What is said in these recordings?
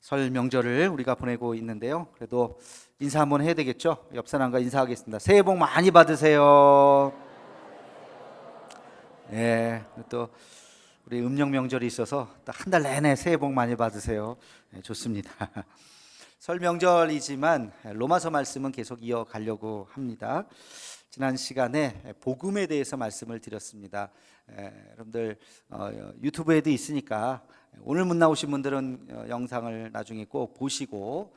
설 명절을 우리가 보내고 있는데요. 그래도 인사 한번 해야 되겠죠? 옆 사람과 인사하겠습니다. 새해 복 많이 받으세요. 예, 또 우리 음력 명절이 있어서 한 달 내내 새해 복 많이 받으세요. 네, 좋습니다. 설 명절이지만 로마서 말씀은 계속 이어가려고 합니다. 지난 시간에 복음에 대해서 말씀을 드렸습니다. 여러분들 유튜브에도 있으니까 오늘 못 나오신 분들은 영상을 나중에 꼭 보시고,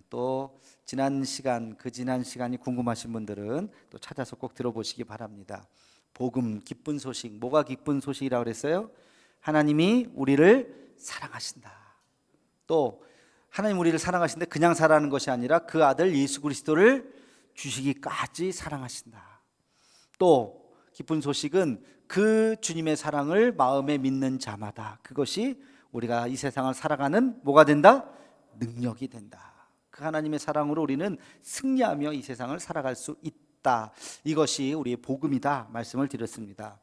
또 지난 시간이 궁금하신 분들은 또 찾아서 꼭 들어보시기 바랍니다. 복음, 기쁜 소식. 뭐가 기쁜 소식이라고 그랬어요? 하나님이 우리를 사랑하신다. 또 하나님 우리를 사랑하시는데 그냥 사랑하는 것이 아니라 그 아들 예수 그리스도를 주시기까지 사랑하신다. 또 기쁜 소식은 그 주님의 사랑을 마음에 믿는 자마다 그것이 우리가 이 세상을 살아가는 뭐가 된다? 능력이 된다. 그 하나님의 사랑으로 우리는 승리하며 이 세상을 살아갈 수 있다. 이것이 우리의 복음이다 말씀을 드렸습니다.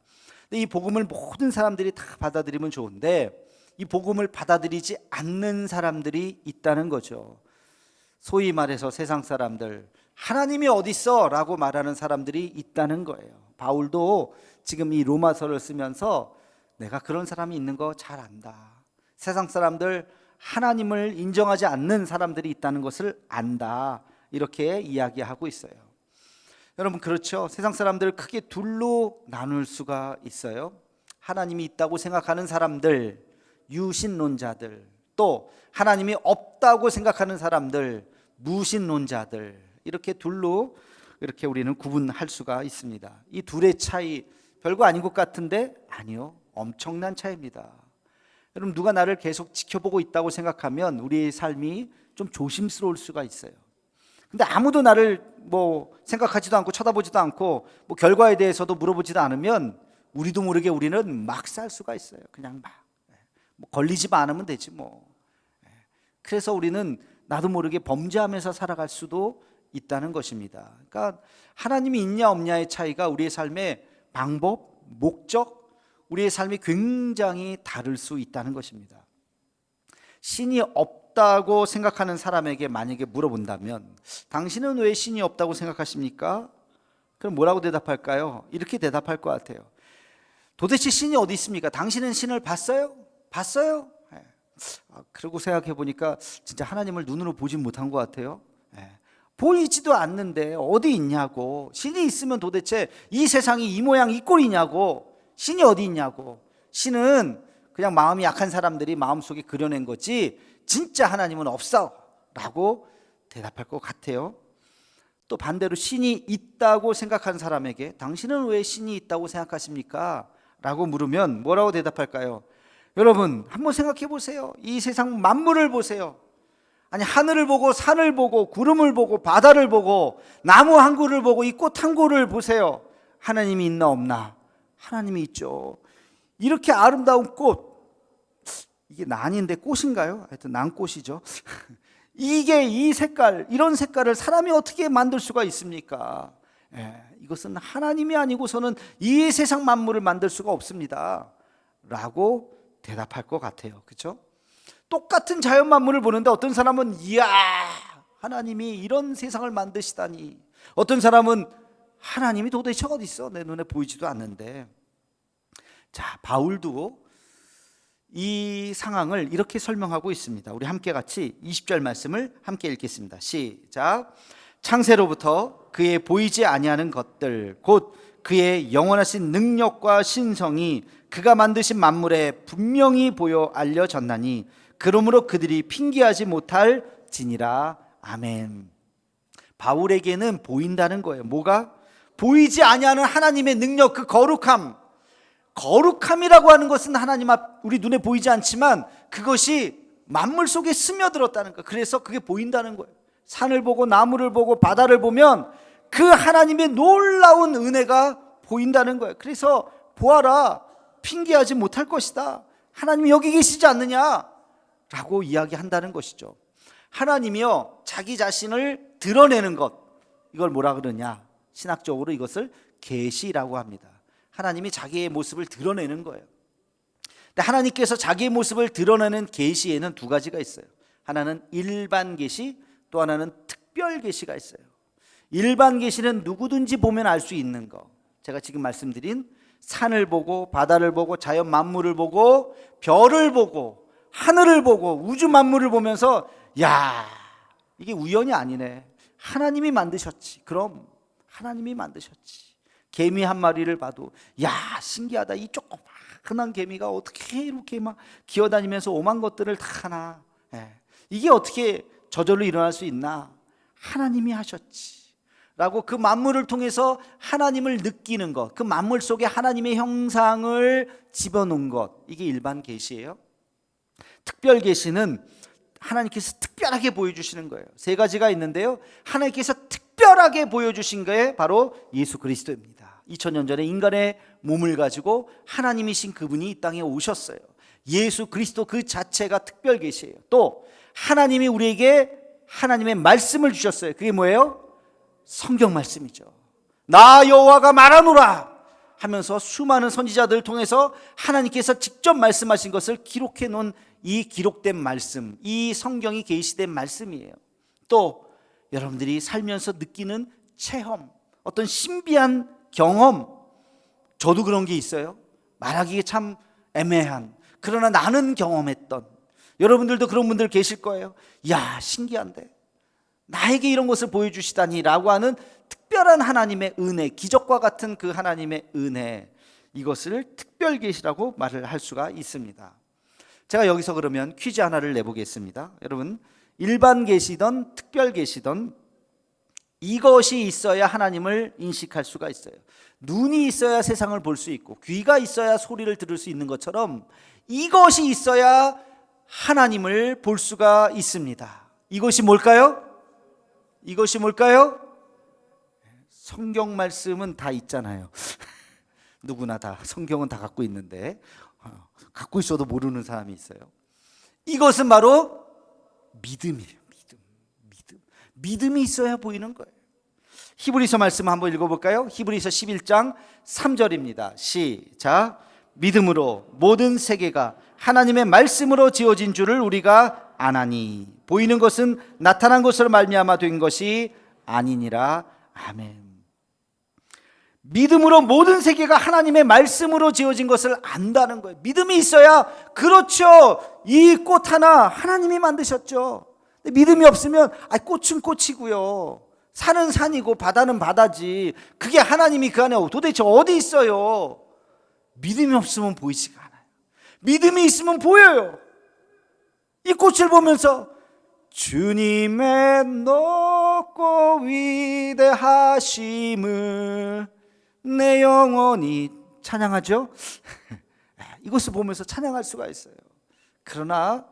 근데 이 복음을 모든 사람들이 다 받아들이면 좋은데 이 복음을 받아들이지 않는 사람들이 있다는 거죠. 소위 말해서 세상 사람들, 하나님이 어딨어? 라고 말하는 사람들이 있다는 거예요. 바울도 지금 이 로마서를 쓰면서 내가 그런 사람이 있는 거 잘 안다. 세상 사람들, 하나님을 인정하지 않는 사람들이 있다는 것을 안다. 이렇게 이야기하고 있어요. 여러분, 그렇죠? 세상 사람들을 크게 둘로 나눌 수가 있어요. 하나님이 있다고 생각하는 사람들, 유신론자들, 또 하나님이 없다고 생각하는 사람들, 무신론자들, 이렇게 둘로 이렇게 우리는 구분할 수가 있습니다. 이 둘의 차이 별거 아닌 것 같은데 아니요, 엄청난 차이입니다. 여러분, 누가 나를 계속 지켜보고 있다고 생각하면 우리의 삶이 좀 조심스러울 수가 있어요. 근데 아무도 나를 생각하지도 않고 쳐다보지도 않고 결과에 대해서도 물어보지도 않으면 우리도 모르게 우리는 막 살 수가 있어요. 그냥 걸리지만 않으면 되지 뭐. 그래서 우리는 나도 모르게 범죄하면서 살아갈 수도 있다는 것입니다. 그러니까 하나님이 있냐 없냐의 차이가 우리의 삶의 방법, 목적, 우리의 삶이 굉장히 다를 수 있다는 것입니다. 신이 없다고 생각하는 사람에게 만약에 물어본다면 당신은 왜 신이 없다고 생각하십니까? 그럼 뭐라고 대답할까요? 이렇게 대답할 것 같아요. 도대체 신이 어디 있습니까? 당신은 신을 봤어요? 봤어요? 그러고 생각해 보니까 진짜 하나님을 눈으로 보진 못한 것 같아요. 보이지도 않는데 어디 있냐고. 신이 있으면 도대체 이 세상이 이 모양 이 꼴이냐고. 신이 어디 있냐고. 신은 그냥 마음이 약한 사람들이 마음속에 그려낸 거지 진짜 하나님은 없어 라고 대답할 것 같아요. 또 반대로 신이 있다고 생각하는 사람에게 당신은 왜 신이 있다고 생각하십니까? 라고 물으면 뭐라고 대답할까요? 여러분, 한번 생각해 보세요. 이 세상 만물을 보세요. 아니, 하늘을 보고 산을 보고 구름을 보고 바다를 보고 나무 한 그루를 보고 이 꽃 한 그루를 보세요. 하나님이 있나 없나? 하나님이 있죠. 이렇게 아름다운 꽃, 이게 난인데 꽃인가요? 하여튼 난꽃이죠. 이게 이 색깔, 이런 색깔을 사람이 어떻게 만들 수가 있습니까? 이것은 하나님이 아니고서는 이 세상 만물을 만들 수가 없습니다 라고 대답할 것 같아요. 그렇죠? 똑같은 자연 만물을 보는데 어떤 사람은 이야, 하나님이 이런 세상을 만드시다니. 어떤 사람은 하나님이 도대체 어디 있어? 내 눈에 보이지도 않는데. 자, 바울도 이 상황을 이렇게 설명하고 있습니다. 우리 함께 같이 20절 말씀을 함께 읽겠습니다. 시작. 창세로부터 그의 보이지 아니하는 것들 곧 그의 영원하신 능력과 신성이 그가 만드신 만물에 분명히 보여 알려졌나니 그러므로 그들이 핑계하지 못할 지니라. 아멘. 바울에게는 보인다는 거예요. 뭐가? 보이지 아니하는 하나님의 능력, 그 거룩함이라고 하는 것은 하나님 앞 우리 눈에 보이지 않지만 그것이 만물 속에 스며들었다는 거예요. 그래서 그게 보인다는 거예요. 산을 보고 나무를 보고 바다를 보면 그 하나님의 놀라운 은혜가 보인다는 거예요. 그래서 보아라, 핑계하지 못할 것이다. 하나님이 여기 계시지 않느냐 라고 이야기한다는 것이죠. 하나님이요, 자기 자신을 드러내는 것, 이걸 뭐라 그러냐? 신학적으로 이것을 계시라고 합니다. 하나님이 자기의 모습을 드러내는 거예요. 근데 하나님께서 자기의 모습을 드러내는 계시에는 두 가지가 있어요. 하나는 일반 계시, 또 하나는 특별 계시가 있어요. 일반 계시는 누구든지 보면 알 수 있는 거. 제가 지금 말씀드린 산을 보고 바다를 보고 자연 만물을 보고 별을 보고 하늘을 보고 우주 만물을 보면서 야, 이게 우연이 아니네. 하나님이 만드셨지. 그럼 하나님이 만드셨지. 개미 한 마리를 봐도 야, 신기하다. 이 조그만한 개미가 어떻게 이렇게 막 기어다니면서 오만 것들을 다 하나. 이게 어떻게 저절로 일어날 수 있나? 하나님이 하셨지 라고 그 만물을 통해서 하나님을 느끼는 것, 그 만물 속에 하나님의 형상을 집어넣은 것, 이게 일반 계시예요. 특별 계시는 하나님께서 특별하게 보여주시는 거예요. 세 가지가 있는데요, 하나님께서 특별하게 보여주신 게 바로 예수 그리스도입니다. 2000년 전에 인간의 몸을 가지고 하나님이신 그분이 이 땅에 오셨어요. 예수 그리스도 그 자체가 특별 계시예요. 또 하나님이 우리에게 하나님의 말씀을 주셨어요. 그게 뭐예요? 성경 말씀이죠. 나 여호와가 말하노라 하면서 수많은 선지자들을 통해서 하나님께서 직접 말씀하신 것을 기록해 놓은 이 기록된 말씀, 이 성경이 계시된 말씀이에요. 또 여러분들이 살면서 느끼는 체험, 어떤 신비한 경험, 저도 그런 게 있어요. 말하기가 참 애매한, 그러나 나는 경험했던, 여러분들도 그런 분들 계실 거예요. 야, 신기한데 나에게 이런 것을 보여주시다니 라고 하는 특별한 하나님의 은혜, 기적과 같은 그 하나님의 은혜, 이것을 특별 계시라고 말을 할 수가 있습니다. 제가 여기서 그러면 퀴즈 하나를 내보겠습니다. 여러분, 일반 계시든 특별 계시든 이것이 있어야 하나님을 인식할 수가 있어요. 눈이 있어야 세상을 볼 수 있고 귀가 있어야 소리를 들을 수 있는 것처럼 이것이 있어야 하나님을 볼 수가 있습니다. 이것이 뭘까요? 이것이 뭘까요? 성경 말씀은 다 있잖아요. 누구나 다 성경은 다 갖고 있는데 갖고 있어도 모르는 사람이 있어요. 이것은 바로 믿음이에요. 믿음이 있어야 보이는 거예요. 히브리서 말씀 한번 읽어볼까요? 히브리서 11장 3절입니다. 시작. 믿음으로 모든 세계가 하나님의 말씀으로 지어진 줄을 우리가 아나니 보이는 것은 나타난 것으로 말미암아 된 것이 아니니라. 아멘. 믿음으로 모든 세계가 하나님의 말씀으로 지어진 것을 안다는 거예요. 믿음이 있어야, 그렇죠, 이 꽃 하나 하나님이 만드셨죠. 근데 믿음이 없으면 꽃은 꽃이고요, 산은 산이고 바다는 바다지, 그게 하나님이 그 안에 도대체 어디 있어요? 믿음이 없으면 보이지가 않아요. 믿음이 있으면 보여요. 이 꽃을 보면서 주님의 높고 위대하심을 내 영혼이 찬양하죠. 이것을 보면서 찬양할 수가 있어요. 그러나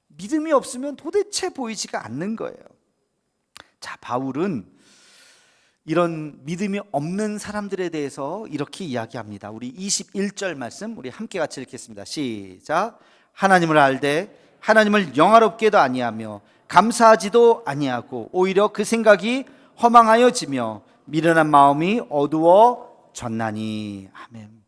믿음이 없으면 도대체 보이지가 않는 거예요. 자, 바울은 이런 믿음이 없는 사람들에 대해서 이렇게 이야기합니다. 우리 21절 말씀 우리 함께 같이 읽겠습니다. 시작. 하나님을 알되 하나님을 영화롭게도 아니하며 감사하지도 아니하고 오히려 그 생각이 허망하여지며 미련한 마음이 어두워졌나니. 아멘.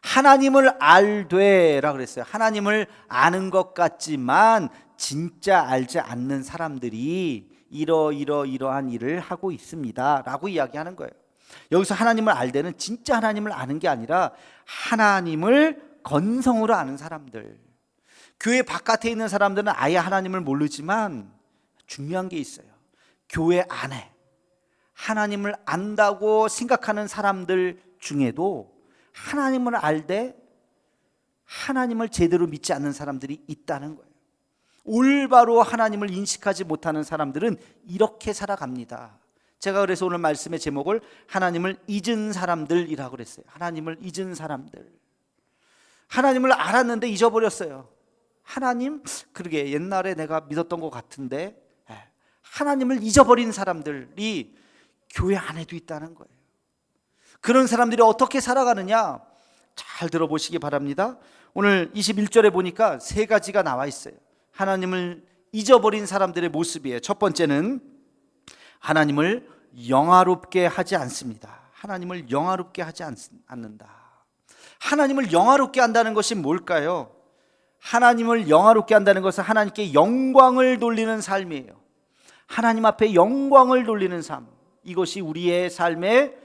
하나님을 알되라 그랬어요. 하나님을 아는 것 같지만 진짜 알지 않는 사람들이 이러한 일을 하고 있습니다 라고 이야기하는 거예요. 여기서 하나님을 알되는 진짜 하나님을 아는 게 아니라 하나님을 건성으로 아는 사람들. 교회 바깥에 있는 사람들은 아예 하나님을 모르지만 중요한 게 있어요. 교회 안에 하나님을 안다고 생각하는 사람들 중에도 하나님을 알되 하나님을 제대로 믿지 않는 사람들이 있다는 거예요. 올바로 하나님을 인식하지 못하는 사람들은 이렇게 살아갑니다. 제가 그래서 오늘 말씀의 제목을 하나님을 잊은 사람들이라고 그랬어요. 하나님을 잊은 사람들. 하나님을 알았는데 잊어버렸어요. 하나님, 그러게 옛날에 내가 믿었던 것 같은데, 하나님을 잊어버린 사람들이 교회 안에도 있다는 거예요. 그런 사람들이 어떻게 살아가느냐, 잘 들어보시기 바랍니다. 오늘 21절에 보니까 세 가지가 나와 있어요. 하나님을 잊어버린 사람들의 모습이에요. 첫 번째는 하나님을 영화롭게 하지 않습니다. 하나님을 영화롭게 하지 않는다. 하나님을 영화롭게 한다는 것이 뭘까요? 하나님을 영화롭게 한다는 것은 하나님께 영광을 돌리는 삶이에요. 하나님 앞에 영광을 돌리는 삶, 이것이 우리의 삶의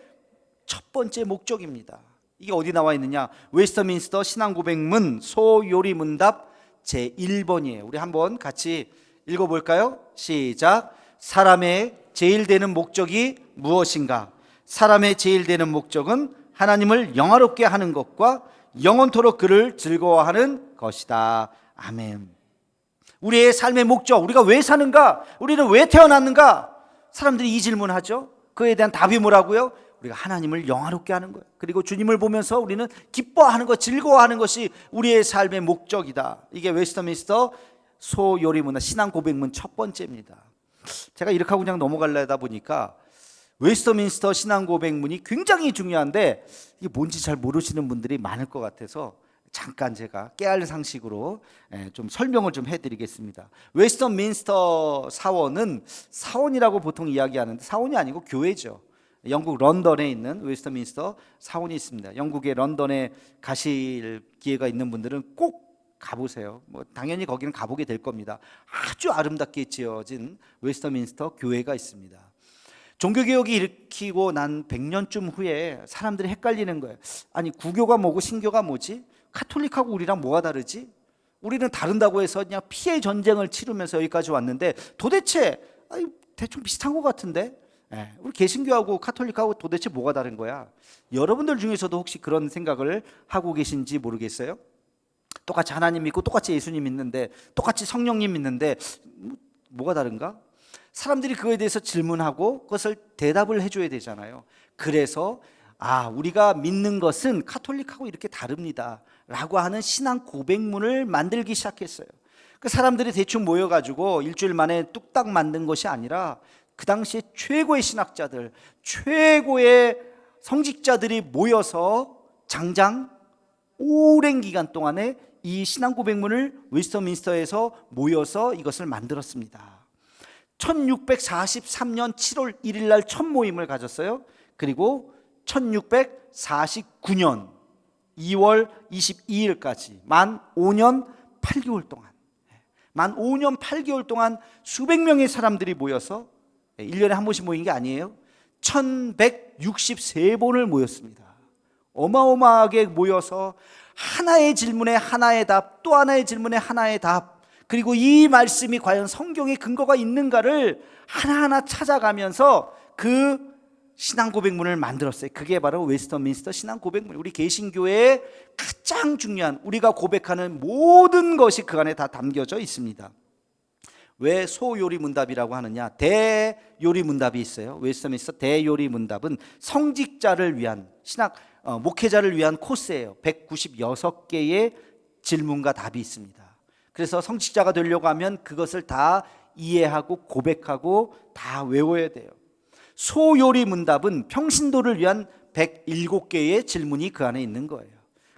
첫 번째 목적입니다. 이게 어디 나와 있느냐? 웨스터민스터 신앙고백문 소요리문답 제1번이에요. 우리 한번 같이 읽어볼까요? 시작. 사람의 제일 되는 목적이 무엇인가? 사람의 제일 되는 목적은 하나님을 영화롭게 하는 것과 영원토록 그를 즐거워하는 것이다. 아멘. 우리의 삶의 목적, 우리가 왜 사는가? 우리는 왜 태어났는가? 사람들이 이 질문하죠. 그에 대한 답이 뭐라고요? 우리가 하나님을 영화롭게 하는 거예요. 그리고 주님을 보면서 우리는 기뻐하는 것, 즐거워하는 것이 우리의 삶의 목적이다. 이게 웨스터민스터 소요리문 신앙 고백문 첫 번째입니다. 제가 이렇게 하고 그냥 넘어가려다 보니까 웨스터민스터 신앙 고백문이 굉장히 중요한데 이게 뭔지 잘 모르시는 분들이 많을 것 같아서 잠깐 제가 깨알 상식으로 좀 설명을 좀 해드리겠습니다. 웨스터민스터 사원은 사원이라고 보통 이야기하는데 사원이 아니고 교회죠. 영국 런던에 있는 웨스터민스터 사원이 있습니다. 영국의 런던에 가실 기회가 있는 분들은 꼭 가보세요. 당연히 거기는 가보게 될 겁니다. 아주 아름답게 지어진 웨스터민스터 교회가 있습니다. 종교개혁이 일으키고 난 100년쯤 후에 사람들이 헷갈리는 거예요. 아니, 구교가 뭐고 신교가 뭐지? 카톨릭하고 우리랑 뭐가 다르지? 우리는 다른다고 해서 그냥 피해 전쟁을 치르면서 여기까지 왔는데 도대체 대충 비슷한 것 같은데 우리 개신교하고 카톨릭하고 도대체 뭐가 다른 거야? 여러분들 중에서도 혹시 그런 생각을 하고 계신지 모르겠어요? 똑같이 하나님 믿고 똑같이 예수님 믿는데 똑같이 성령님 믿는데 뭐가 다른가? 사람들이 그거에 대해서 질문하고 그것을 대답을 해줘야 되잖아요. 그래서 우리가 믿는 것은 카톨릭하고 이렇게 다릅니다 라고 하는 신앙 고백문을 만들기 시작했어요. 그 사람들이 대충 모여가지고 일주일 만에 뚝딱 만든 것이 아니라 그 당시에 최고의 신학자들, 최고의 성직자들이 모여서 장장 오랜 기간 동안에 이 신앙 고백문을 웨스터민스터에서 모여서 이것을 만들었습니다. 1643년 7월 1일 날 첫 모임을 가졌어요. 그리고 1649년 2월 22일까지 만 5년 8개월 동안 수백 명의 사람들이 모여서 1년에 한 번씩 모인 게 아니에요. 1163번을 모였습니다. 어마어마하게 모여서 하나의 질문에 하나의 답, 또 하나의 질문에 하나의 답, 그리고 이 말씀이 과연 성경에 근거가 있는가를 하나하나 찾아가면서 그 신앙 고백문을 만들었어요. 그게 바로 웨스터민스터 신앙 고백문. 우리 개신교의 가장 중요한 우리가 고백하는 모든 것이 그 안에 다 담겨져 있습니다. 왜 소요리문답이라고 하느냐? 대요리문답이 있어요. 웨스터민스터 대요리문답은 성직자를 위한 목회자를 위한 코스예요. 196개의 질문과 답이 있습니다. 그래서 성직자가 되려고 하면 그것을 다 이해하고 고백하고 다 외워야 돼요. 소요리문답은 평신도를 위한 107개의 질문이 그 안에 있는 거예요.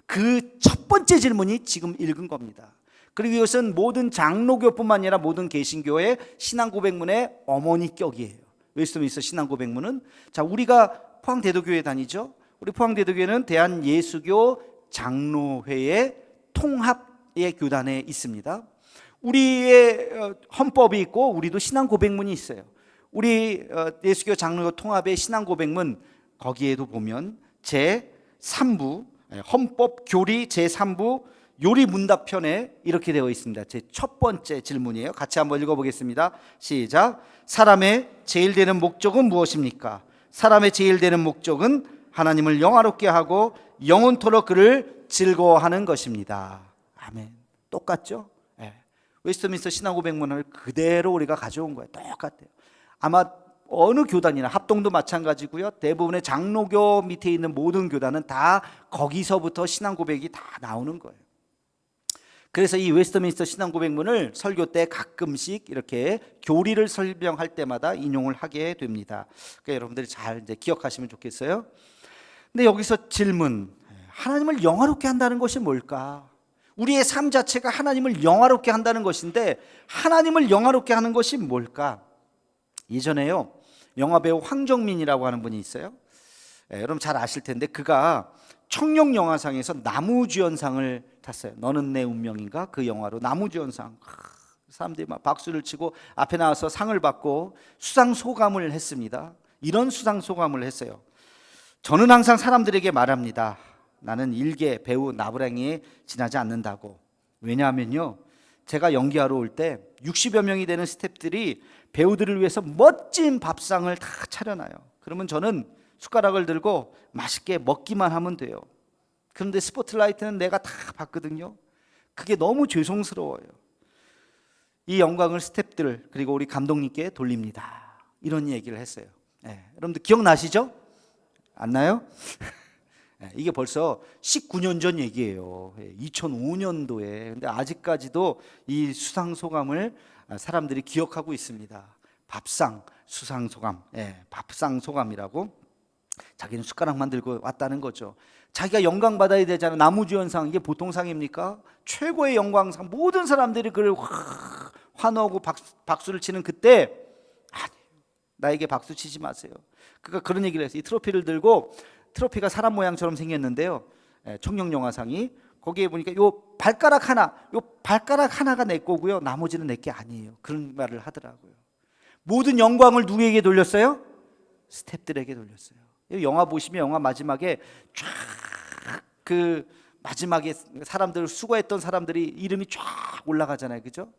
그 첫 번째 질문이 지금 읽은 겁니다. 그리고 이것은 모든 장로교뿐만 아니라 모든 개신교의 신앙고백문의 어머니격이에요. 웨스터민스터 신앙고백문은 우리가 포항대도교회 다니죠. 우리 포항대도교회는 대한예수교 장로회의 통합의 교단에 있습니다. 우리의 헌법이 있고 우리도 신앙고백문이 있어요. 우리 예수교 장로교 통합의 신앙고백문 거기에도 보면 제3부 헌법 교리 제3부 요리문답편에 이렇게 되어 있습니다. 제 첫 번째 질문이에요. 같이 한번 읽어보겠습니다. 시작. 사람의 제일 되는 목적은 무엇입니까? 사람의 제일 되는 목적은 하나님을 영화롭게 하고 영원토록 그를 즐거워하는 것입니다. 아멘. 똑같죠? 웨스터민스터 신앙고백문을 그대로 우리가 가져온 거예요. 똑같아요. 아마 어느 교단이나 합동도 마찬가지고요. 대부분의 장로교 밑에 있는 모든 교단은 다 거기서부터 신앙고백이 다 나오는 거예요. 그래서 이 웨스터민스터 신앙고백문을 설교 때 가끔씩 이렇게 교리를 설명할 때마다 인용을 하게 됩니다. 그러니까 여러분들이 잘 이제 기억하시면 좋겠어요. 근데 여기서 질문, 하나님을 영화롭게 한다는 것이 뭘까? 우리의 삶 자체가 하나님을 영화롭게 한다는 것인데 하나님을 영화롭게 하는 것이 뭘까? 예전에요, 영화배우 황정민이라고 하는 분이 있어요. 여러분 잘 아실 텐데 그가 청룡 영화상에서 나무주연상을 탔어요. 너는 내 운명인가? 그 영화로 나무주연상. 사람들이 막 박수를 치고 앞에 나와서 상을 받고 수상 소감을 했습니다. 이런 수상 소감을 했어요. 저는 항상 사람들에게 말합니다. 나는 일개 배우 나부랭이에 지나지 않는다고. 왜냐하면요, 제가 연기하러 올 때 60여 명이 되는 스태프들이 배우들을 위해서 멋진 밥상을 다 차려놔요. 그러면 저는 숟가락을 들고 맛있게 먹기만 하면 돼요. 그런데 스포트라이트는 내가 다 받거든요. 그게 너무 죄송스러워요. 이 영광을 스태프들 그리고 우리 감독님께 돌립니다. 이런 얘기를 했어요. 여러분들 기억나시죠? 안 나요? 이게 벌써 19년 전 얘기예요. 2005년도에. 근데 아직까지도 이 수상 소감을 사람들이 기억하고 있습니다. 밥상 수상 소감, 밥상 소감이라고. 자기는 숟가락만 들고 왔다는 거죠. 자기가 영광 받아야 되잖아. 나무주연상, 이게 보통 상입니까? 최고의 영광상. 모든 사람들이 그를 환호하고 박수를 치는 그때, 나에게 박수 치지 마세요. 그가 그런 얘기를 했어요. 이 트로피를 들고, 트로피가 사람 모양처럼 생겼는데요, 청룡영화상이. 거기에 보니까 요 발가락 하나가 내 거고요, 나머지는 내 게 아니에요. 그런 말을 하더라고요. 모든 영광을 누구에게 돌렸어요? 스태프들에게 돌렸어요. 영화 보시면 영화 마지막에 쫙 그 마지막에 사람들, 수고했던 사람들이 이름이 쫙 올라가잖아요, 그죠?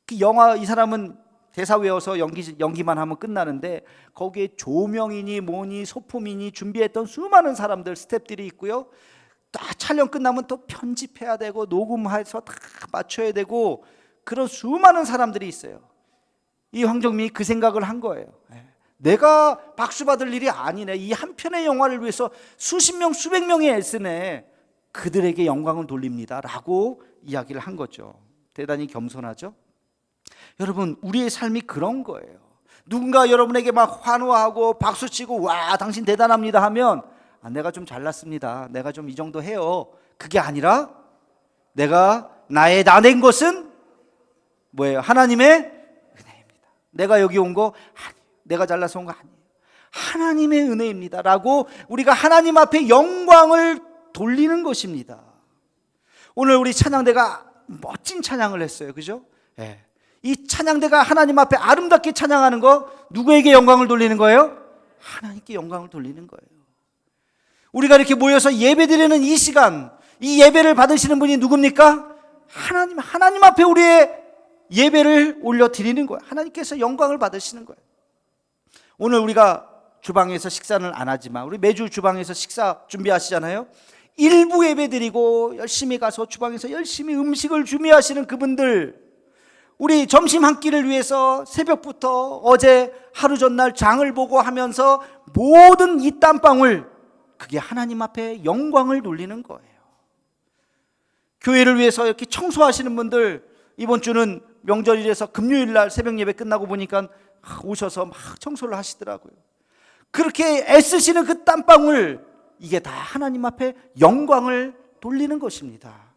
그 영화, 이 사람은 대사 외워서 연기만 하면 끝나는데 거기에 조명이니 뭐니 소품이니 준비했던 수많은 사람들, 스태프들이 있고요. 다 촬영 끝나면 또 편집해야 되고 녹음해서 다 맞춰야 되고 그런 수많은 사람들이 있어요. 이 황정민이 그 생각을 한 거예요. 내가 박수 받을 일이 아니네. 이 한 편의 영화를 위해서 수십 명, 수백 명이 애쓰네. 그들에게 영광을 돌립니다 라고 이야기를 한 거죠. 대단히 겸손하죠. 여러분, 우리의 삶이 그런 거예요. 누군가 여러분에게 막 환호하고 박수치고 와 당신 대단합니다 하면 내가 좀 잘났습니다, 내가 좀 이 정도 해요. 그게 아니라 내가 나의 나된 것은 뭐예요? 하나님의 은혜입니다. 내가 여기 온 거 내가 잘나서 온 거 아니에요. 하나님의 은혜입니다 라고 우리가 하나님 앞에 영광을 돌리는 것입니다. 오늘 우리 찬양대가 멋진 찬양을 했어요, 그죠? 이 찬양대가 하나님 앞에 아름답게 찬양하는 거, 누구에게 영광을 돌리는 거예요? 하나님께 영광을 돌리는 거예요. 우리가 이렇게 모여서 예배드리는 이 시간, 이 예배를 받으시는 분이 누굽니까? 하나님 앞에 우리의 예배를 올려드리는 거예요. 하나님께서 영광을 받으시는 거예요. 오늘 우리가 주방에서 식사는 안 하지만 우리 매주 주방에서 식사 준비하시잖아요. 일부 예배 드리고 열심히 가서 주방에서 열심히 음식을 준비하시는 그분들, 우리 점심 한 끼를 위해서 새벽부터 어제 하루 전날 장을 보고 하면서 모든 이 땀방울, 그게 하나님 앞에 영광을 돌리는 거예요. 교회를 위해서 이렇게 청소하시는 분들, 이번 주는 명절이라서 금요일날 새벽 예배 끝나고 보니까 오셔서 막 청소를 하시더라고요. 그렇게 애쓰시는 그 땀방울, 이게 다 하나님 앞에 영광을 돌리는 것입니다.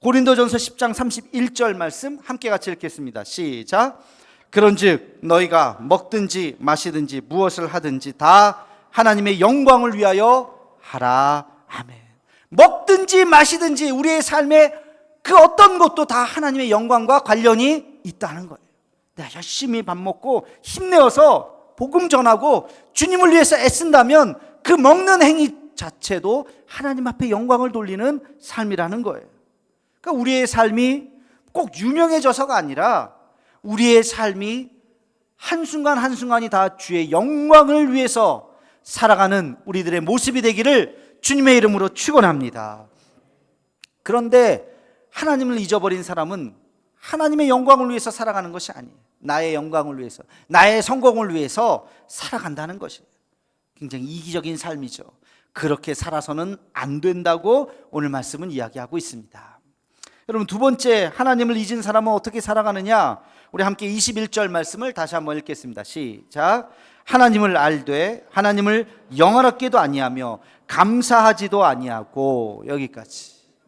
고린도전서 10장 31절 말씀 함께 같이 읽겠습니다. 시작. 그런즉 너희가 먹든지 마시든지 무엇을 하든지 다 하나님의 영광을 위하여 하라. 아멘. 먹든지 마시든지 우리의 삶에 그 어떤 것도 다 하나님의 영광과 관련이 있다는 거예요. 내가 열심히 밥 먹고 힘내어서 복음 전하고 주님을 위해서 애쓴다면 그 먹는 행위 자체도 하나님 앞에 영광을 돌리는 삶이라는 거예요. 그러니까 우리의 삶이 꼭 유명해져서가 아니라 우리의 삶이 한순간 한순간이 다 주의 영광을 위해서 살아가는 우리들의 모습이 되기를 주님의 이름으로 축원합니다. 그런데 하나님을 잊어버린 사람은 하나님의 영광을 위해서 살아가는 것이 아니에요. 나의 영광을 위해서, 나의 성공을 위해서 살아간다는 것이에요. 굉장히 이기적인 삶이죠. 그렇게 살아서는 안 된다고 오늘 말씀은 이야기하고 있습니다. 여러분, 두 번째, 하나님을 잊은 사람은 어떻게 살아가느냐? 우리 함께 21절 말씀을 다시 한번 읽겠습니다. 시작. 하나님을 알되 하나님을 영원하게도 아니하며 감사하지도 아니하고.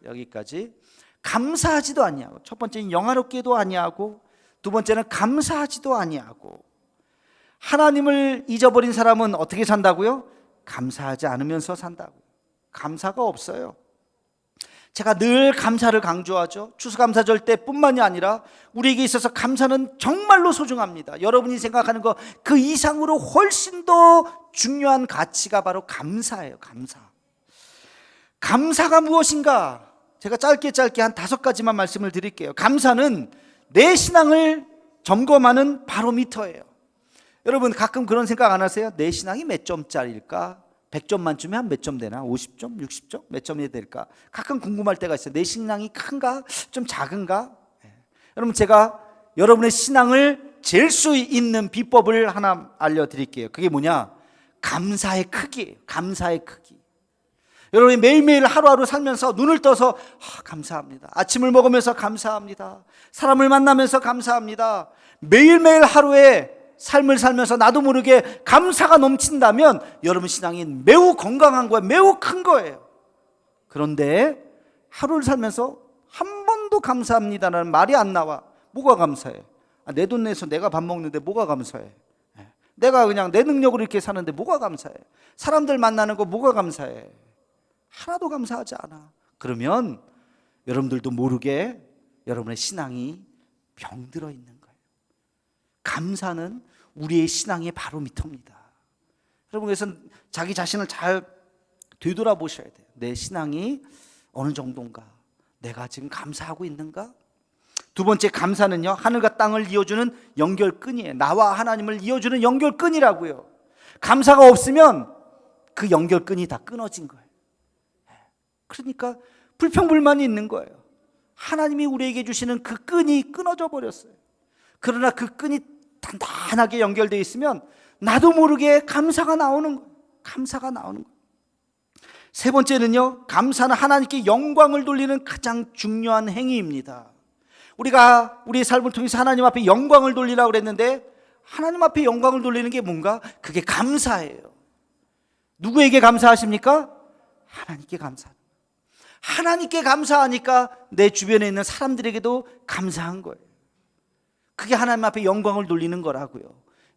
여기까지 감사하지도 아니하고. 첫 번째는 영화롭게도 아니하고, 두 번째는 감사하지도 아니하고. 하나님을 잊어버린 사람은 어떻게 산다고요? 감사하지 않으면서 산다고. 감사가 없어요. 제가 늘 감사를 강조하죠. 추수감사절 때뿐만이 아니라 우리에게 있어서 감사는 정말로 소중합니다. 여러분이 생각하는 것 그 이상으로 훨씬 더 중요한 가치가 바로 감사예요. 감사가 무엇인가? 제가 짧게 한 5가지만 말씀을 드릴게요. 감사는 내 신앙을 점검하는 바로미터예요. 여러분 가끔 그런 생각 안 하세요? 내 신앙이 몇 점짜리일까? 100점 만점에 한 몇 점 되나? 50점? 60점? 몇 점이 될까? 가끔 궁금할 때가 있어요. 내 신앙이 큰가? 좀 작은가? 여러분 제가 여러분의 신앙을 잴 수 있는 비법을 하나 알려드릴게요. 그게 뭐냐? 감사의 크기예요. 감사의 크기. 여러분이 매일매일 하루하루 살면서 눈을 떠서 감사합니다. 아침을 먹으면서 감사합니다. 사람을 만나면서 감사합니다. 매일매일 하루에 삶을 살면서 나도 모르게 감사가 넘친다면 여러분 신앙이 매우 건강한 거예요. 매우 큰 거예요. 그런데 하루를 살면서 한 번도 감사합니다라는 말이 안 나와. 뭐가 감사해? 내 돈 내서 내가 밥 먹는데 뭐가 감사해? 내가 그냥 내 능력으로 이렇게 사는데 뭐가 감사해? 사람들 만나는 거 뭐가 감사해? 하나도 감사하지 않아. 그러면 여러분들도 모르게 여러분의 신앙이 병들어 있는 거예요. 감사는 우리의 신앙의 바로미터입니다. 여러분 그래서 자기 자신을 잘 되돌아보셔야 돼요. 내 신앙이 어느 정도인가? 내가 지금 감사하고 있는가? 두 번째, 감사는요, 하늘과 땅을 이어주는 연결끈이에요. 나와 하나님을 이어주는 연결끈이라고요. 감사가 없으면 그 연결끈이 다 끊어진 거예요. 그러니까 불평불만이 있는 거예요. 하나님이 우리에게 주시는 그 끈이 끊어져 버렸어요. 그러나 그 끈이 단단하게 연결되어 있으면 나도 모르게 감사가 나오는 거예요. 감사가 나오는 거예요. 세 번째는요, 감사는 하나님께 영광을 돌리는 가장 중요한 행위입니다. 우리가 우리의 삶을 통해서 하나님 앞에 영광을 돌리라고 그랬는데 하나님 앞에 영광을 돌리는 게 뭔가? 그게 감사예요. 누구에게 감사하십니까? 하나님께 감사합니다. 하나님께 감사하니까 내 주변에 있는 사람들에게도 감사한 거예요. 그게 하나님 앞에 영광을 돌리는 거라고요.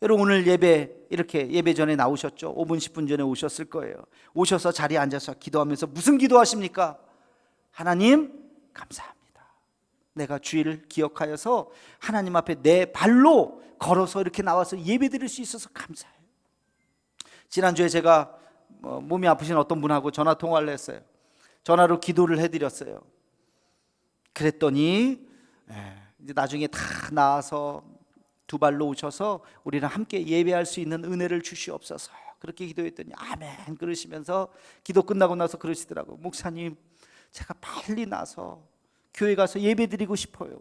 여러분 오늘 예배 이렇게 예배 전에 나오셨죠? 5분 10분 전에 오셨을 거예요. 오셔서 자리에 앉아서 기도하면서 무슨 기도하십니까? 하나님 감사합니다. 내가 주일을 기억하여서 하나님 앞에 내 발로 걸어서 이렇게 나와서 예배 드릴 수 있어서 감사해요. 지난주에 제가 몸이 아프신 어떤 분하고 전화 통화를 했어요. 전화로 기도를 해드렸어요. 그랬더니 이제 나중에 다 나와서 두 발로 오셔서 우리랑 함께 예배할 수 있는 은혜를 주시옵소서 그렇게 기도했더니 아멘 그러시면서 기도 끝나고 나서 그러시더라고요. 목사님 제가 빨리 나서 교회 가서 예배 드리고 싶어요.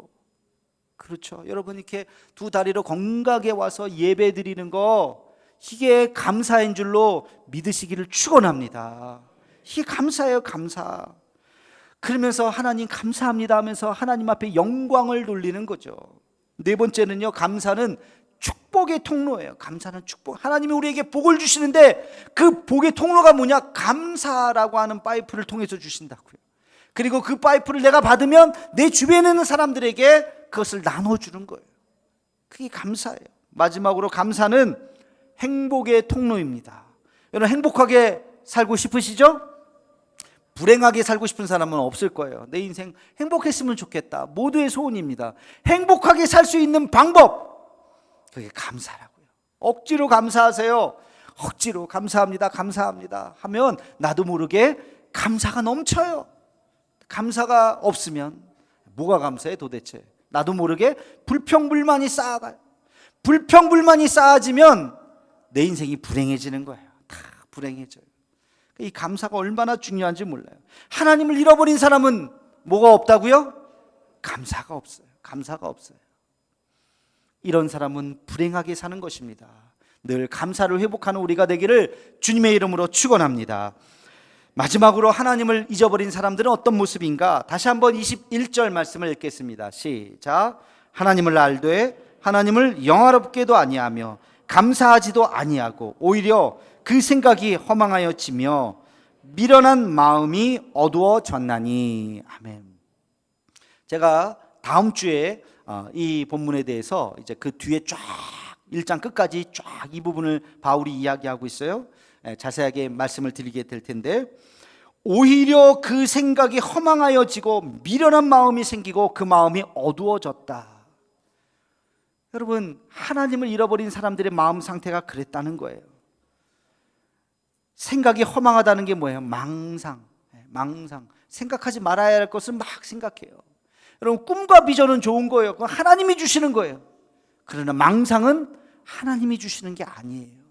그렇죠. 여러분 이렇게 두 다리로 건강하게 와서 예배 드리는 거 이게 감사인 줄로 믿으시기를 축원합니다. 이게 감사예요. 감사. 그러면서 하나님 감사합니다 하면서 하나님 앞에 영광을 돌리는 거죠. 네 번째는요, 감사는 축복의 통로예요. 감사는 축복. 하나님이 우리에게 복을 주시는데 그 복의 통로가 뭐냐? 감사라고 하는 파이프를 통해서 주신다고요. 그리고 그 파이프를 내가 받으면 내 주변에 있는 사람들에게 그것을 나눠주는 거예요. 그게 감사예요. 마지막으로 감사는 행복의 통로입니다. 여러분 행복하게 살고 싶으시죠? 불행하게 살고 싶은 사람은 없을 거예요. 내 인생 행복했으면 좋겠다. 모두의 소원입니다. 행복하게 살 수 있는 방법, 그게 감사라고요. 억지로 감사하세요. 억지로 감사합니다 감사합니다 하면 나도 모르게 감사가 넘쳐요. 감사가 없으면 뭐가 감사해 도대체? 나도 모르게 불평불만이 쌓아가요. 불평불만이 쌓아지면 내 인생이 불행해지는 거예요. 다 불행해져요. 이 감사가 얼마나 중요한지 몰라요. 하나님을 잃어버린 사람은 뭐가 없다고요? 감사가 없어요. 감사가 없어요. 이런 사람은 불행하게 사는 것입니다. 늘 감사를 회복하는 우리가 되기를 주님의 이름으로 축원합니다. 마지막으로 하나님을 잊어버린 사람들은 어떤 모습인가? 다시 한번 21절 말씀을 읽겠습니다. 시작. 하나님을 알되 하나님을 영화롭게도 아니하며 감사하지도 아니하고 오히려 그 생각이 허망하여지며 미련한 마음이 어두워졌나니. 아멘. 제가 다음 주에 이 본문에 대해서 이제 그 뒤에 쫙 1장 끝까지 쫙 이 부분을 바울이 이야기하고 있어요. 자세하게 말씀을 드리게 될 텐데, 오히려 그 생각이 허망하여지고 미련한 마음이 생기고 그 마음이 어두워졌다. 여러분, 하나님을 잃어버린 사람들의 마음 상태가 그랬다는 거예요. 생각이 허망하다는 게 뭐예요? 망상. 생각하지 말아야 할 것을 막 생각해요. 여러분, 꿈과 비전은 좋은 거예요. 그건 하나님이 주시는 거예요. 그러나 망상은 하나님이 주시는 게 아니에요.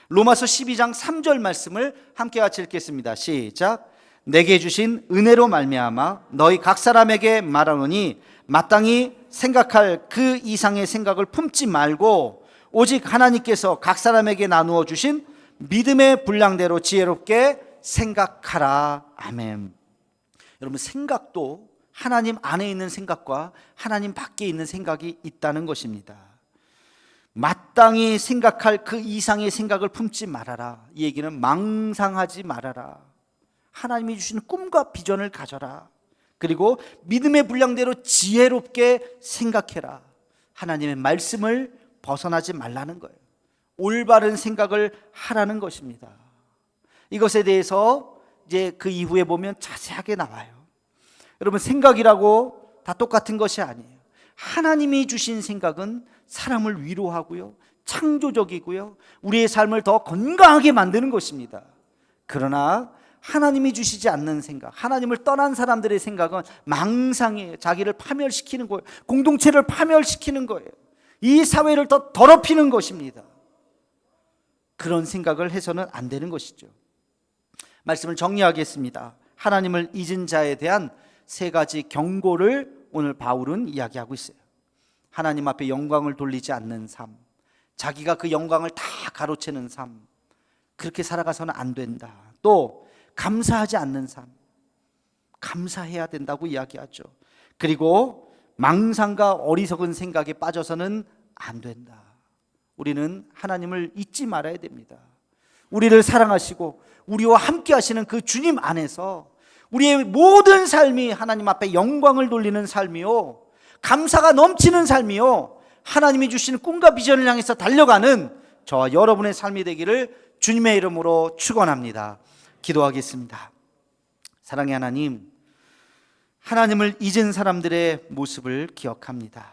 로마서 12장 3절 말씀을 함께 같이 읽겠습니다. 시작. 내게 주신 은혜로 말미암아 너희 각 사람에게 말하노니 마땅히 생각할 그 이상의 생각을 품지 말고 오직 하나님께서 각 사람에게 나누어 주신 믿음의 분량대로 지혜롭게 생각하라. 아멘. 여러분, 생각도 하나님 안에 있는 생각과 하나님 밖에 있는 생각이 있다는 것입니다. 마땅히 생각할 그 이상의 생각을 품지 말아라. 이 얘기는 망상하지 말아라. 하나님이 주신 꿈과 비전을 가져라. 그리고 믿음의 분량대로 지혜롭게 생각해라. 하나님의 말씀을 벗어나지 말라는 거예요. 올바른 생각을 하라는 것입니다. 이것에 대해서 이제 그 이후에 보면 자세하게 나와요. 여러분, 생각이라고 다 똑같은 것이 아니에요. 하나님이 주신 생각은 사람을 위로하고요, 창조적이고요, 우리의 삶을 더 건강하게 만드는 것입니다. 그러나 하나님이 주시지 않는 생각, 하나님을 떠난 사람들의 생각은 망상이에요. 자기를 파멸시키는 거예요. 공동체를 파멸시키는 거예요. 이 사회를 더 더럽히는 것입니다. 그런 생각을 해서는 안 되는 것이죠. 말씀을 정리하겠습니다. 하나님을 잊은 자에 대한 세 가지 경고를 오늘 바울은 이야기하고 있어요. 하나님 앞에 영광을 돌리지 않는 삶, 자기가 그 영광을 다 가로채는 삶, 그렇게 살아가서는 안 된다. 또 감사하지 않는 삶, 감사해야 된다고 이야기하죠. 그리고 망상과 어리석은 생각에 빠져서는 안 된다. 우리는 하나님을 잊지 말아야 됩니다. 우리를 사랑하시고 우리와 함께 하시는 그 주님 안에서 우리의 모든 삶이 하나님 앞에 영광을 돌리는 삶이요, 감사가 넘치는 삶이요, 하나님이 주시는 꿈과 비전을 향해서 달려가는 저와 여러분의 삶이 되기를 주님의 이름으로 축원합니다. 기도하겠습니다. 사랑의 하나님, 하나님을 잊은 사람들의 모습을 기억합니다.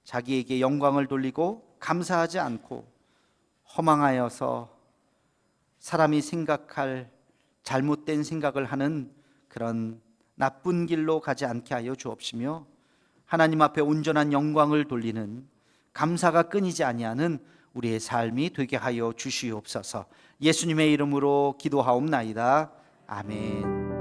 자기에게 영광을 돌리고 감사하지 않고 허망하여서 사람이 생각할 잘못된 생각을 하는 그런 나쁜 길로 가지 않게 하여 주옵시며, 하나님 앞에 온전한 영광을 돌리는, 감사가 끊이지 아니하는 우리의 삶이 되게 하여 주시옵소서. 예수님의 이름으로 기도하옵나이다. 아멘.